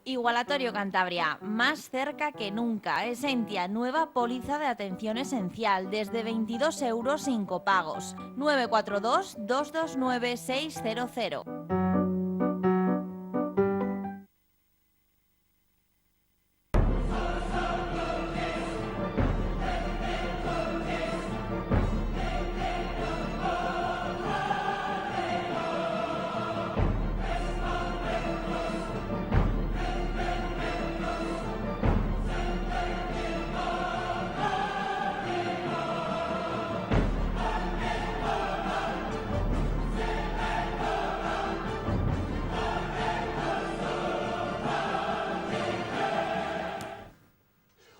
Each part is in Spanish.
Igualatorio Cantabria, más cerca que nunca. Esentia, nueva póliza de atención esencial, desde 22 euros sin copagos. 942-229-600.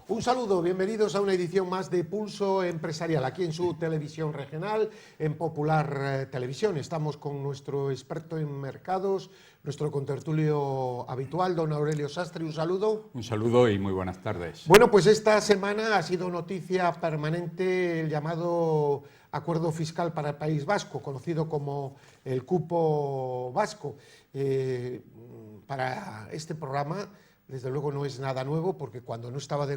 Un saludo, bienvenidos a una edición más de Pulso Empresarial, aquí en su televisión regional, en Popular Televisión. Estamos con nuestro experto en mercados, nuestro contertulio habitual, don Aurelio Sastre. Un saludo. Un saludo y muy buenas tardes. Bueno, pues esta semana ha sido noticia permanente el llamado Acuerdo Fiscal para el País Vasco, conocido como el cupo vasco. Para este programa, desde luego, no es nada nuevo, porque cuando no estaba de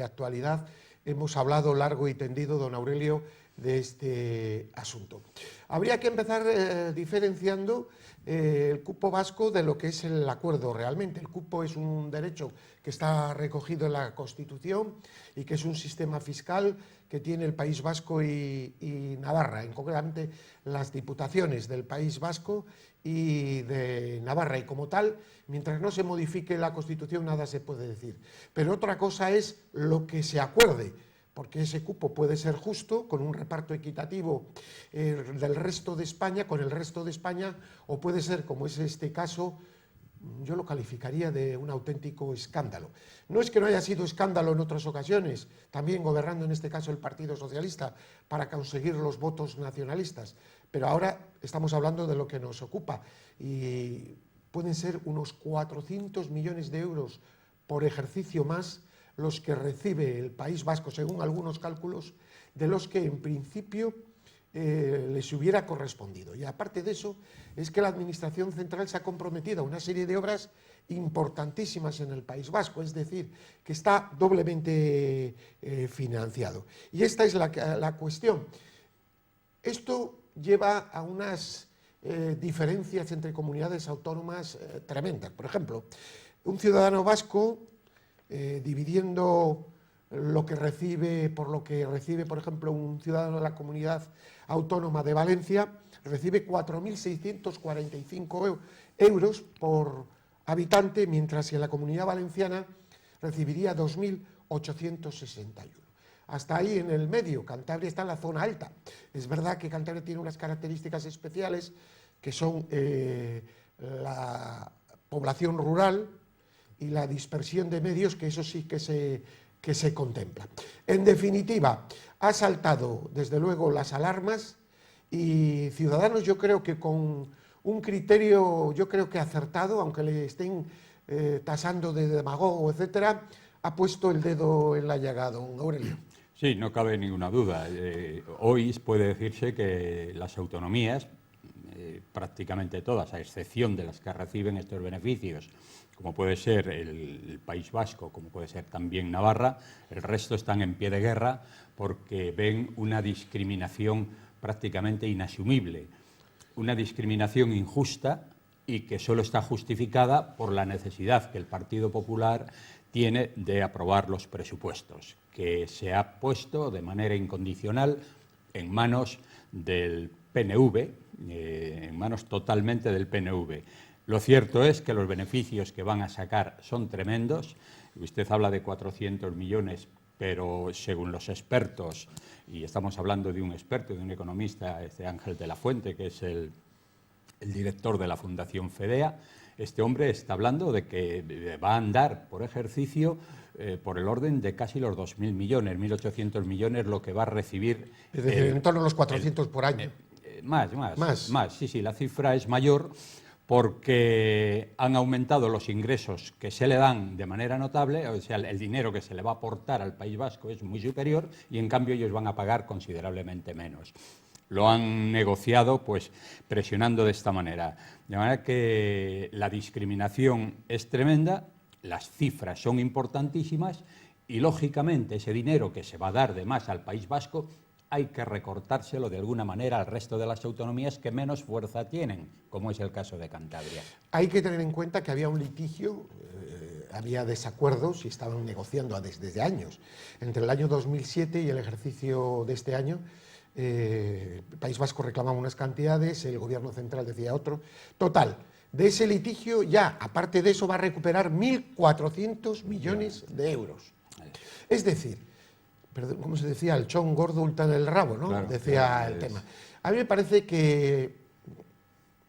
actualidad hemos hablado largo y tendido, don Aurelio, de este asunto. Habría que empezar diferenciando el cupo vasco de lo que es el acuerdo realmente. El cupo es un derecho que está recogido en la Constitución y que es un sistema fiscal que tiene el País Vasco y Navarra, en concretamente las diputaciones del País Vasco y de Navarra, y como tal, mientras no se modifique la Constitución, nada se puede decir. Pero otra cosa es lo que se acuerde, porque ese cupo puede ser justo, con un reparto equitativo del resto de España, con el resto de España, o puede ser, como es este caso, yo lo calificaría de un auténtico escándalo. No es que no haya sido escándalo en otras ocasiones, también gobernando en este caso el Partido Socialista para conseguir los votos nacionalistas, pero ahora estamos hablando de lo que nos ocupa y pueden ser unos 400 millones de euros por ejercicio más los que recibe el País Vasco, según algunos cálculos, de los que en principio les hubiera correspondido. Y aparte de eso, es que la Administración Central se ha comprometido a una serie de obras importantísimas en el País Vasco, es decir, que está doblemente financiado. Y esta es la cuestión. Esto lleva a unas diferencias entre comunidades autónomas tremendas. Por ejemplo, un ciudadano vasco, dividiendo lo que recibe por lo que recibe, por ejemplo, un ciudadano de la comunidad autónoma de Valencia, recibe 4.645 euros por habitante, mientras que en la Comunidad Valenciana recibiría 2.861. Hasta ahí en el medio, Cantabria está en la zona alta. Es verdad que Cantabria tiene unas características especiales, que son la población rural y la dispersión de medios, que eso sí que se contempla. En definitiva, ha saltado desde luego las alarmas, y Ciudadanos, yo creo que con un criterio, yo creo que acertado, aunque le estén tasando de demagogo, etcétera, ha puesto el dedo en la llaga, don Aurelio. Sí, no cabe ninguna duda. Hoy puede decirse que las autonomías, prácticamente todas, a excepción de las que reciben estos beneficios, como puede ser el País Vasco, como puede ser también Navarra, el resto están en pie de guerra porque ven una discriminación prácticamente inasumible, una discriminación injusta y que solo está justificada por la necesidad que el Partido Popular tiene de aprobar los presupuestos, que se ha puesto de manera incondicional en manos del PNV, en manos totalmente del PNV. Lo cierto es que los beneficios que van a sacar son tremendos. Usted habla de 400 millones, pero según los expertos, y estamos hablando de un experto, de un economista, Ángel de la Fuente, que es el director de la Fundación FEDEA, este hombre está hablando de que va a andar por ejercicio por el orden de casi los 2.000 millones, 1.800 millones lo que va a recibir. Es decir, en torno a los 400 por año. Más, sí, la cifra es mayor porque han aumentado los ingresos que se le dan de manera notable, o sea, el dinero que se le va a aportar al País Vasco es muy superior y en cambio ellos van a pagar considerablemente menos. Lo han negociado pues presionando de esta manera. De manera que la discriminación es tremenda, las cifras son importantísimas y, lógicamente, ese dinero que se va a dar de más al País Vasco hay que recortárselo de alguna manera al resto de las autonomías que menos fuerza tienen, como es el caso de Cantabria. Hay que tener en cuenta que había un litigio, había desacuerdos y estaban negociando desde años. Entre el año 2007 y el ejercicio de este año, el País Vasco reclamaba unas cantidades, el Gobierno central decía otro. Total, de ese litigio ya, aparte de eso, va a recuperar 1.400 millones de euros. Es decir, como se decía, el chón gordo ulta en el rabo, ¿no? Claro, decía claro, el tema. A mí me parece que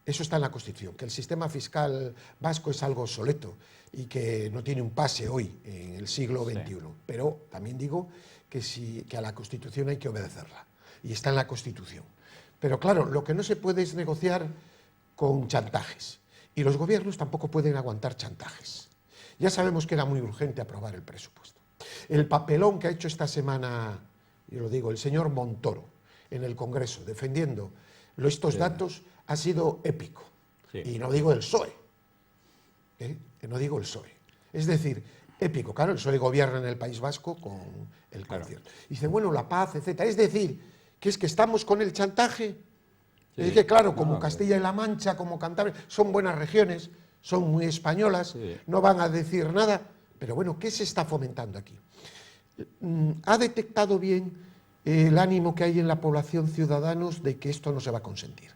eso está en la Constitución, que el sistema fiscal vasco es algo obsoleto y que no tiene un pase hoy, en el siglo XXI. Sí. Pero también digo que a la Constitución hay que obedecerla, y está en la Constitución. Pero claro, lo que no se puede es negociar con chantajes, y los gobiernos tampoco pueden aguantar chantajes. Ya sabemos que era muy urgente aprobar el presupuesto. El papelón que ha hecho esta semana, yo lo digo, el señor Montoro en el Congreso, defendiendo estos datos, ha sido épico. Sí. Y no digo el PSOE, no digo el PSOE. Es decir, épico. Claro, el PSOE gobierna en el País Vasco con el concierto. Claro. Dice, bueno, la paz, etc. Es decir, que es que estamos con el chantaje. Sí. Es que, claro, como Castilla y La Mancha, como Cantabria, son buenas regiones, son muy españolas, sí, no van a decir nada. Pero bueno, ¿qué se está fomentando aquí? ¿Ha detectado bien el ánimo que hay en la población ciudadanos de que esto no se va a consentir?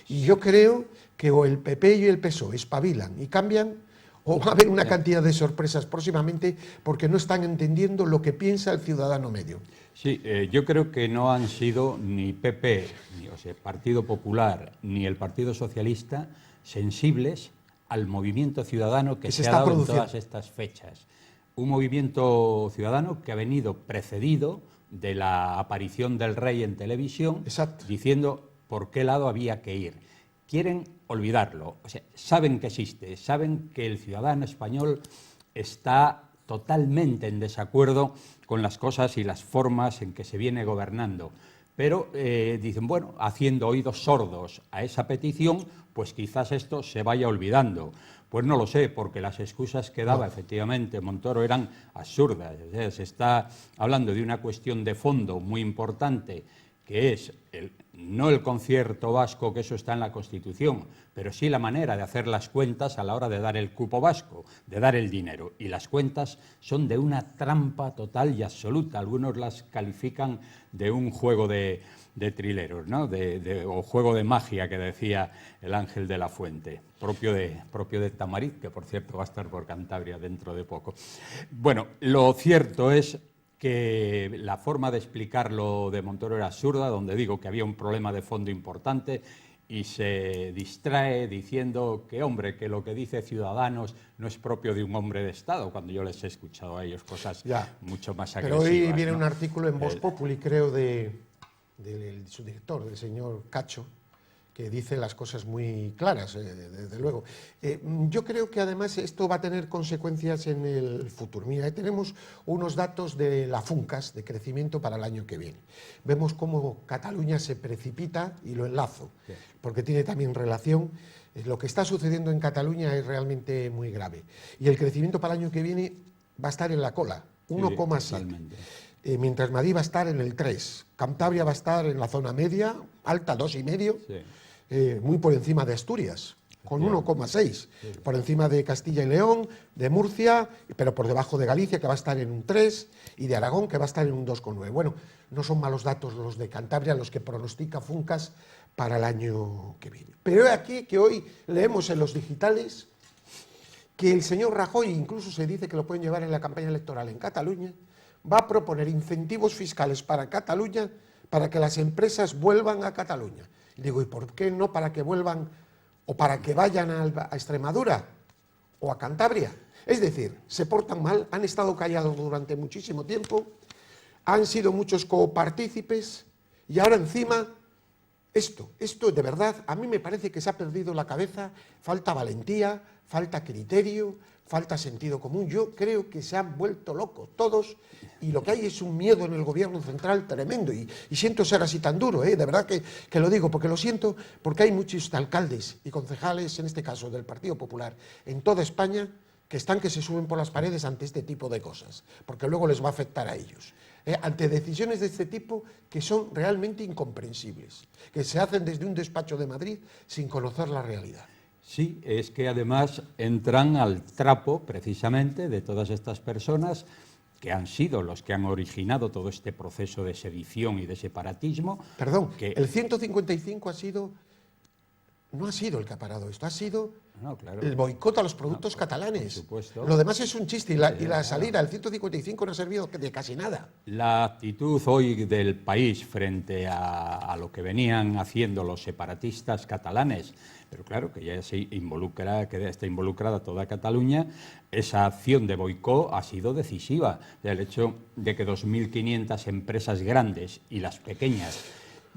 Y yo creo que o el PP y el PSOE espabilan y cambian, o va a haber una cantidad de sorpresas próximamente porque no están entendiendo lo que piensa el ciudadano medio. Sí, yo creo que no han sido ni PP, ni Partido Popular, ni el Partido Socialista sensibles al movimiento ciudadano que se ha dado en todas estas fechas. Un movimiento ciudadano que ha venido precedido de la aparición del rey en televisión, exacto, diciendo por qué lado había que ir. Quieren olvidarlo, o sea, saben que existe, saben que el ciudadano español está totalmente en desacuerdo con las cosas y las formas en que se viene gobernando. Pero dicen, bueno, haciendo oídos sordos a esa petición, pues quizás esto se vaya olvidando. Pues no lo sé, porque las excusas que daba efectivamente Montoro eran absurdas. O sea, se está hablando de una cuestión de fondo muy importante, que es no el concierto vasco, que eso está en la Constitución, pero sí la manera de hacer las cuentas a la hora de dar el cupo vasco, de dar el dinero. Y las cuentas son de una trampa total y absoluta. Algunos las califican de un juego de trileros, ¿no? O juego de magia, que decía el Ángel de la Fuente, propio de Tamariz, que por cierto va a estar por Cantabria dentro de poco. Bueno, lo cierto es que la forma de explicarlo de Montoro era absurda, donde digo que había un problema de fondo importante y se distrae diciendo que, hombre, que lo que dice Ciudadanos no es propio de un hombre de Estado, cuando yo les he escuchado a ellos cosas mucho más agresivas. Pero hoy viene un artículo en Voz Populi, creo, del subdirector, del señor Cacho, que dice las cosas muy claras, desde luego. Yo creo que además esto va a tener consecuencias en el futuro. Mira, tenemos unos datos de la FUNCAS de crecimiento para el año que viene. Vemos cómo Cataluña se precipita, y lo enlazo, porque tiene también relación. Lo que está sucediendo en Cataluña es realmente muy grave. Y el crecimiento para el año que viene va a estar en la cola, 1,7. Mientras Madrid va a estar en el 3. Cantabria va a estar en la zona media, alta, 2,5. Sí. Muy por encima de Asturias, con 1,6, por encima de Castilla y León, de Murcia, pero por debajo de Galicia, que va a estar en un 3, y de Aragón, que va a estar en un 2,9. Bueno, no son malos datos los de Cantabria, los que pronostica FUNCAS para el año que viene. Pero aquí que hoy leemos en los digitales que el señor Rajoy, incluso se dice que lo pueden llevar en la campaña electoral en Cataluña, va a proponer incentivos fiscales para Cataluña para que las empresas vuelvan a Cataluña. Digo, ¿y por qué no para que vuelvan o para que vayan a Extremadura o a Cantabria? Es decir, se portan mal, han estado callados durante muchísimo tiempo, han sido muchos copartícipes y ahora encima esto de verdad, a mí me parece que se ha perdido la cabeza, falta valentía, falta criterio, falta sentido común. Yo creo que se han vuelto locos todos y lo que hay es un miedo en el gobierno central tremendo y siento ser así tan duro, de verdad que lo digo, porque lo siento, porque hay muchos alcaldes y concejales, en este caso del Partido Popular, en toda España, que están que se suben por las paredes ante este tipo de cosas, porque luego les va a afectar a ellos. Ante decisiones de este tipo que son realmente incomprensibles, que se hacen desde un despacho de Madrid sin conocer la realidad. Sí, es que además entran al trapo precisamente de todas estas personas que han sido los que han originado todo este proceso de sedición y de separatismo. Perdón, el 155 no ha sido el que ha parado esto, ha sido claro, el boicot a los productos catalanes. Por supuesto. Lo demás es un chiste y la salida del 155 no ha servido de casi nada. La actitud hoy del país frente a lo que venían haciendo los separatistas catalanes, pero claro que ya está involucrada toda Cataluña, esa acción de boicot ha sido decisiva. El hecho de que 2.500 empresas grandes y las pequeñas,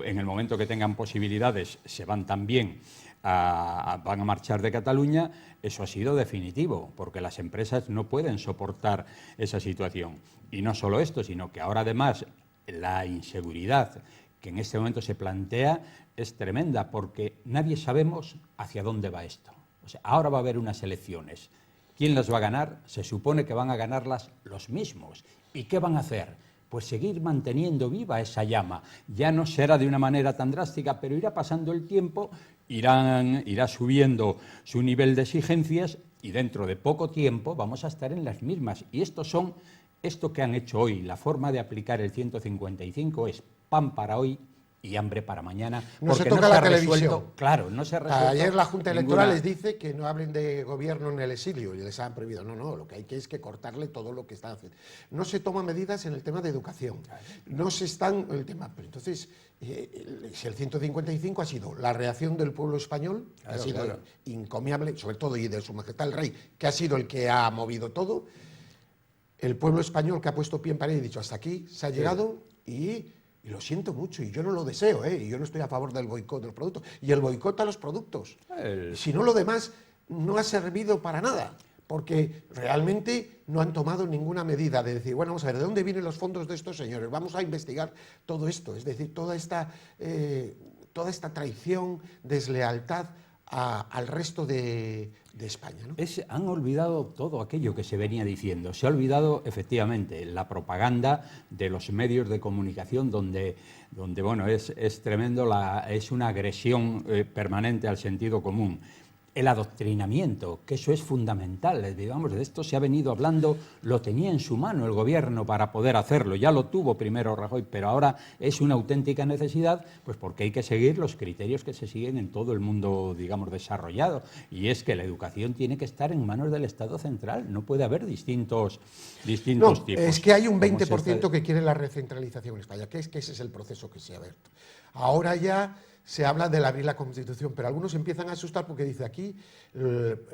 en el momento que tengan posibilidades, se van también van a marchar de Cataluña, eso ha sido definitivo, porque las empresas no pueden soportar esa situación. Y no solo esto, sino que ahora además la inseguridad que en este momento se plantea es tremenda, porque nadie sabemos hacia dónde va esto. O sea, ahora va a haber unas elecciones. ¿Quién las va a ganar? Se supone que van a ganarlas los mismos. ¿Y qué van a hacer? Pues seguir manteniendo viva esa llama. Ya no será de una manera tan drástica, pero irá pasando el tiempo, irá subiendo su nivel de exigencias y dentro de poco tiempo vamos a estar en las mismas. Y esto que han hecho hoy, la forma de aplicar el 155 es pan para hoy y hambre para mañana. No se toca la televisión. Claro, no se ha resuelto. Ayer la Junta Electoral les dice que no hablen de gobierno en el exilio y les han prohibido. No, lo que hay que es que cortarle todo lo que están haciendo. No se toman medidas en el tema de educación. No se están el tema. Pero entonces, si el 155 ha sido la reacción del pueblo español, que ha sido encomiable, sobre todo, y de Su Majestad el Rey, que ha sido el que ha movido todo, el pueblo español que ha puesto pie en pared y dicho hasta aquí se ha llegado y lo siento mucho, y yo no lo deseo, y yo no estoy a favor del boicot de los productos, y el boicot a los productos. Si no, lo demás no ha servido para nada, porque realmente no han tomado ninguna medida de decir, bueno, vamos a ver, ¿de dónde vienen los fondos de estos señores? Vamos a investigar todo esto, es decir, toda esta traición, deslealtad al resto de España, ¿no? Han olvidado todo aquello que se venía diciendo. Se ha olvidado, efectivamente, la propaganda de los medios de comunicación donde bueno, es tremendo, es una agresión permanente al sentido común. El adoctrinamiento, que eso es fundamental, digamos, de esto se ha venido hablando, lo tenía en su mano el gobierno para poder hacerlo, ya lo tuvo primero Rajoy, pero ahora es una auténtica necesidad, pues porque hay que seguir los criterios que se siguen en todo el mundo, digamos, desarrollado, y es que la educación tiene que estar en manos del Estado central, no puede haber distintos tipos. Es que hay un 20% que quiere la recentralización en España, que ese es el proceso que se ha abierto. Ahora ya se habla de abrir la Constitución, pero algunos empiezan a asustar porque dice aquí,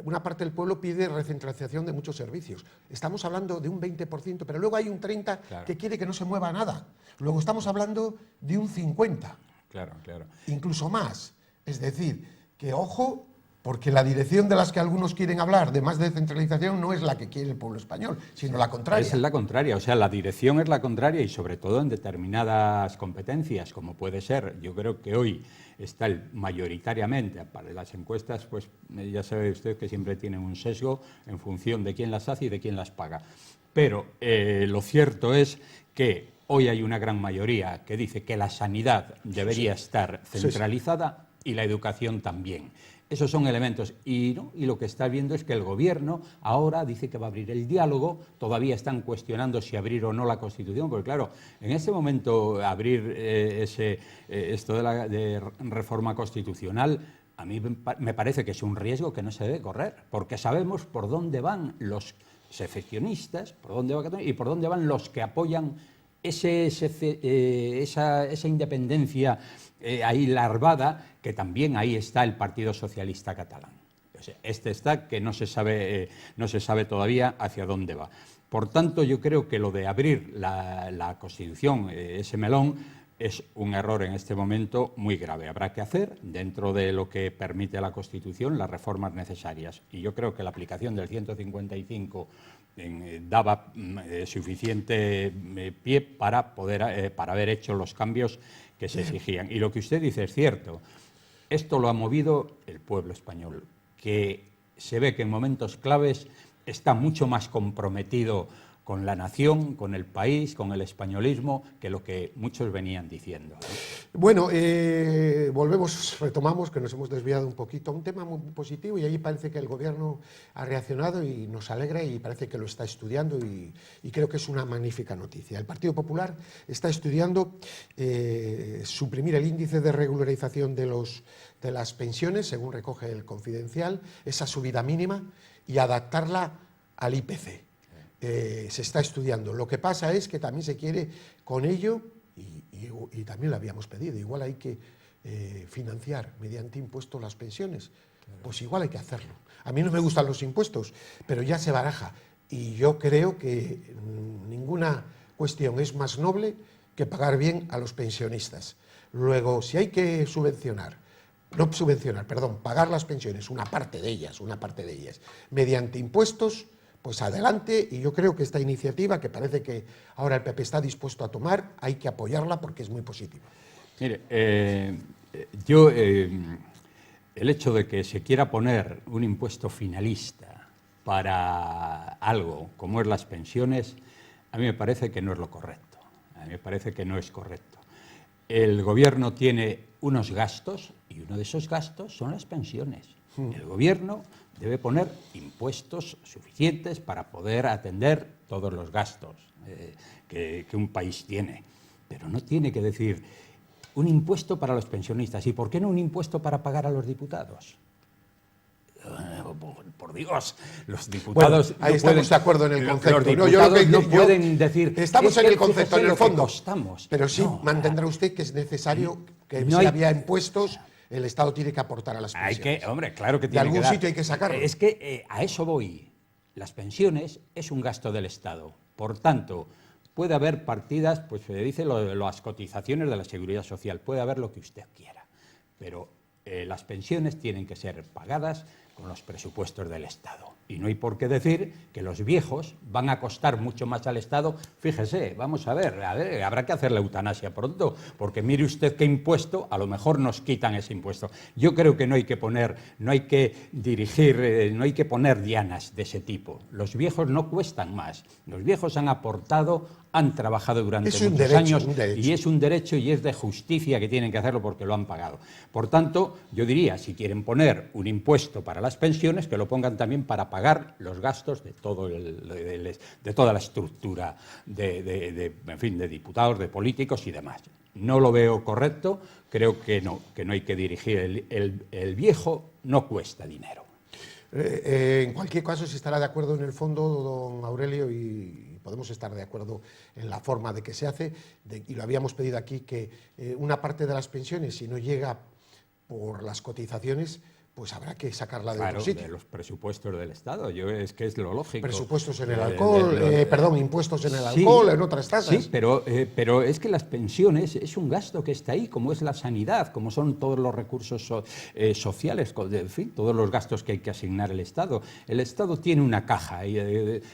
una parte del pueblo pide recentralización de muchos servicios. Estamos hablando de un 20%, pero luego hay un 30% que quiere que no se mueva nada. Luego estamos hablando de un 50%. Claro. Incluso más. Es decir, que ojo, porque la dirección de las que algunos quieren hablar de más descentralización no es la que quiere el pueblo español, sino la contraria. Es la contraria, o sea, la dirección es la contraria y sobre todo en determinadas competencias, como puede ser, yo creo que hoy está mayoritariamente, para las encuestas, pues ya sabe usted que siempre tienen un sesgo en función de quién las hace y de quién las paga. Pero lo cierto es que hoy hay una gran mayoría que dice que la sanidad debería estar centralizada y la educación también. Esos son elementos y lo que está viendo es que el gobierno ahora dice que va a abrir el diálogo, todavía están cuestionando si abrir o no la Constitución, porque claro, en este momento abrir esto de reforma constitucional, a mí me parece que es un riesgo que no se debe correr, porque sabemos por dónde van los secesionistas, por dónde va Cataluña y por dónde van los que apoyan esa independencia ahí larvada, que también ahí está el Partido Socialista Catalán. O sea, está que no se sabe todavía hacia dónde va. Por tanto, yo creo que lo de abrir la Constitución, ese melón, es un error en este momento muy grave. Habrá que hacer, dentro de lo que permite la Constitución, las reformas necesarias. Y yo creo que la aplicación del 155 daba suficiente pie para haber hecho los cambios que se exigían. Y lo que usted dice es cierto. Esto lo ha movido el pueblo español, que se ve que en momentos claves está mucho más comprometido con la nación, con el país, con el españolismo, que lo que muchos venían diciendo, ¿no? Bueno, retomamos, que nos hemos desviado un poquito a un tema muy positivo, y ahí parece que el Gobierno ha reaccionado y nos alegra, y parece que lo está estudiando, y creo que es una magnífica noticia. El Partido Popular está estudiando suprimir el índice de regularización de las pensiones, según recoge el Confidencial, esa subida mínima, y adaptarla al IPC. Se está estudiando. Lo que pasa es que también se quiere con ello, y también lo habíamos pedido, igual hay que financiar mediante impuestos las pensiones. Pues igual hay que hacerlo. A mí no me gustan los impuestos, pero ya se baraja, y yo creo que ninguna cuestión es más noble que pagar bien a los pensionistas. Luego, si hay que pagar las pensiones, una parte de ellas, mediante impuestos, pues adelante, y yo creo que esta iniciativa, que parece que ahora el PP está dispuesto a tomar, hay que apoyarla porque es muy positiva. Mire, el hecho de que se quiera poner un impuesto finalista para algo como es las pensiones, a mí me parece que no es lo correcto. A mí me parece que no es correcto. El Gobierno tiene unos gastos, y uno de esos gastos son las pensiones. El Gobierno debe poner impuestos suficientes para poder atender todos los gastos que un país tiene. Pero no tiene que decir un impuesto para los pensionistas. ¿Y por qué no un impuesto para pagar a los diputados? Por Dios, los diputados... Bueno, ahí estamos de acuerdo en el concepto. Los diputados no pueden decir... Estamos en el concepto, en el fondo. Pero sí, no, mantendrá usted que es necesario que no si hay, había impuestos, el Estado tiene que aportar a las pensiones. Hombre, claro que de tiene que algún dar. sitio hay que sacarlo. Es que a eso voy. Las pensiones es un gasto del Estado. Por tanto, puede haber partidas, pues se dice las cotizaciones de la Seguridad Social, puede haber lo que usted quiera, pero las pensiones tienen que ser pagadas con los presupuestos del Estado. Y no hay por qué decir que los viejos van a costar mucho más al Estado. Fíjese, vamos a ver, habrá que hacer la eutanasia pronto, porque mire usted qué impuesto, a lo mejor nos quitan ese impuesto. Yo creo que no hay que poner dianas de ese tipo. Los viejos no cuestan más. Los viejos han aportado, han trabajado durante muchos años, y es un derecho y es de justicia que tienen que hacerlo porque lo han pagado. Por tanto, yo diría, si quieren poner un impuesto para las pensiones, que lo pongan también para pagar los gastos de toda la estructura en fin, de diputados, de políticos y demás. No lo veo correcto, creo que no hay que dirigir. El viejo no cuesta dinero. En cualquier caso, se estará de acuerdo en el fondo, don Aurelio, y podemos estar de acuerdo en la forma de que se hace, y lo habíamos pedido aquí, que una parte de las pensiones, si no llega por las cotizaciones, pues habrá que sacarla de otro sitio. De los presupuestos del Estado, es que es lo lógico. Presupuestos en el alcohol, impuestos en el alcohol, en otras tasas. Sí, pero es que las pensiones es un gasto que está ahí, como es la sanidad, como son todos los recursos sociales, en fin, todos los gastos que hay que asignar el Estado. El Estado tiene una caja,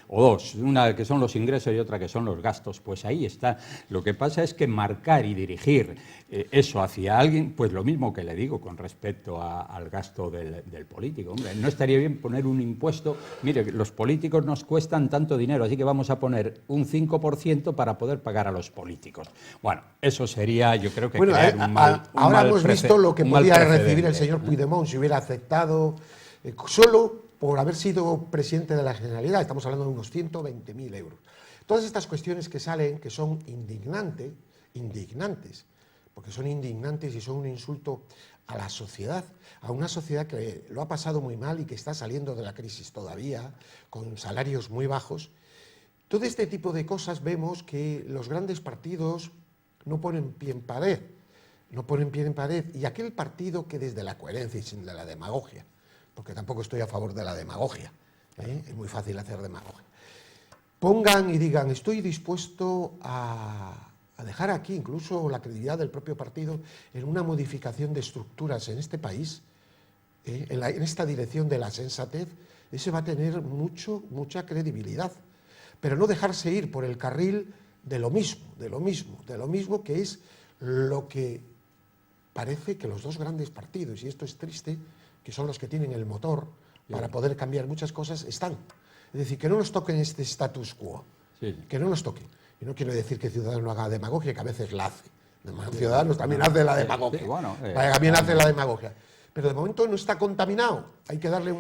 o dos, una que son los ingresos y otra que son los gastos, pues ahí está. Lo que pasa es que marcar y dirigir eso hacia alguien, pues lo mismo que le digo con respecto al gasto del político. Hombre, no estaría bien poner un impuesto. Mire, los políticos nos cuestan tanto dinero, así que vamos a poner un 5% para poder pagar a los políticos. Bueno, eso sería, yo creo que crear un mal ahora hemos visto lo que podía recibir el señor Puigdemont si hubiera aceptado, solo por haber sido presidente de la Generalidad. Estamos hablando de unos 120.000 euros. Todas estas cuestiones que salen, que son indignantes, porque son indignantes y son un insulto a la sociedad, a una sociedad que lo ha pasado muy mal y que está saliendo de la crisis todavía, con salarios muy bajos. Todo este tipo de cosas vemos que los grandes partidos no ponen pie en pared, y aquel partido que desde la coherencia y sin de la demagogia, porque tampoco estoy a favor de la demagogia, es muy fácil hacer demagogia, pongan y digan, estoy dispuesto a dejar aquí incluso la credibilidad del propio partido en una modificación de estructuras en este país, en esta dirección de la sensatez, ese va a tener mucha credibilidad. Pero no dejarse ir por el carril de lo mismo, que es lo que parece que los dos grandes partidos, y esto es triste, que son los que tienen el motor, para poder cambiar muchas cosas, están. Es decir, que no nos toquen este status quo, que no nos toquen. Y no quiero decir que Ciudadanos no haga demagogia, que a veces la hace. Ciudadanos también hace la demagogia. También hace la demagogia. Pero de momento no está contaminado. Hay que darle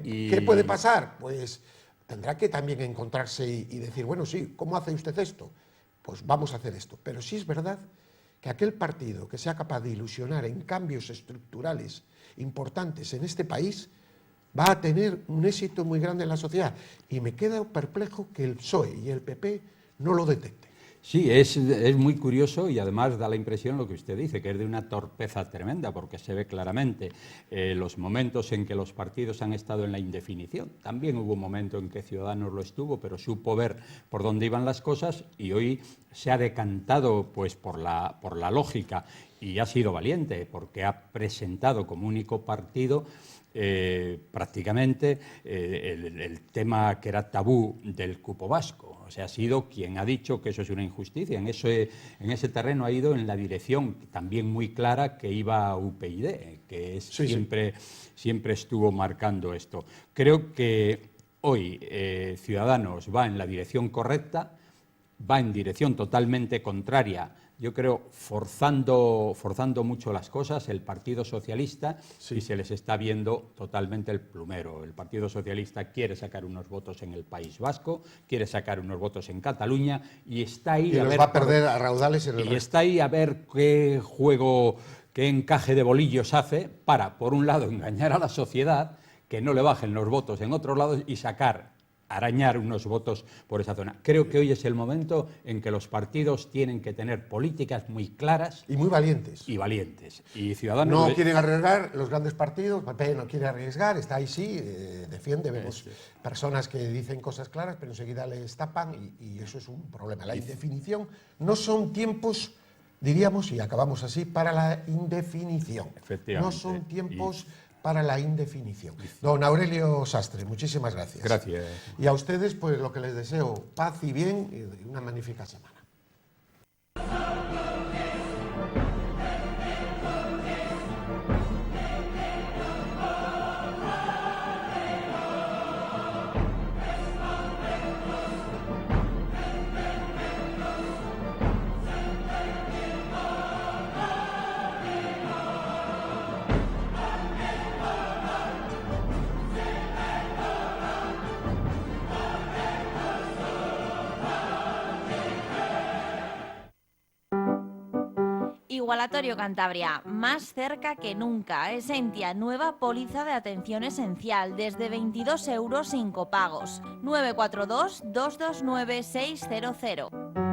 ¿qué puede pasar? Pues tendrá que también encontrarse y decir, bueno, sí, ¿cómo hace usted esto? Pues vamos a hacer esto. Pero sí es verdad que aquel partido que sea capaz de ilusionar en cambios estructurales importantes en este país va a tener un éxito muy grande en la sociedad. Y me queda perplejo que el PSOE y el PP no lo detecten. Sí, es muy curioso y además da la impresión lo que usted dice, que es de una torpeza tremenda, porque se ve claramente los momentos en que los partidos han estado en la indefinición. También hubo un momento en que Ciudadanos lo estuvo, pero supo ver por dónde iban las cosas y hoy se ha decantado pues, por la lógica y ha sido valiente, porque ha presentado como único partido prácticamente el tema que era tabú del cupo vasco. O sea, ha sido quien ha dicho que eso es una injusticia. En ese terreno ha ido en la dirección también muy clara que iba UPyD, que siempre estuvo marcando esto. Creo que hoy Ciudadanos va en la dirección correcta, va en dirección totalmente contraria, yo creo, forzando mucho las cosas, el Partido Socialista, y se les está viendo totalmente el plumero. El Partido Socialista quiere sacar unos votos en el País Vasco, quiere sacar unos votos en Cataluña, y está ahí y los va a perder a raudales en el resto. Está ahí a ver qué juego, qué encaje de bolillos hace para, por un lado, engañar a la sociedad, que no le bajen los votos en otros lados y arañar unos votos por esa zona. Creo que hoy es el momento en que los partidos tienen que tener políticas muy claras y muy valientes. Y Ciudadanos no quieren arriesgar los grandes partidos, PP no quiere arriesgar, está ahí defiende, vemos personas que dicen cosas claras, pero enseguida les tapan y eso es un problema. La indefinición no son tiempos, diríamos, y acabamos así, para la indefinición. No son tiempos para la indefinición. Don Aurelio Sastre, muchísimas gracias. Gracias. Y a ustedes, pues lo que les deseo, paz y bien y una magnífica semana. Igualatorio Cantabria, más cerca que nunca. Esentia, nueva póliza de atención esencial, desde 22 € sin copagos. 942 229 600.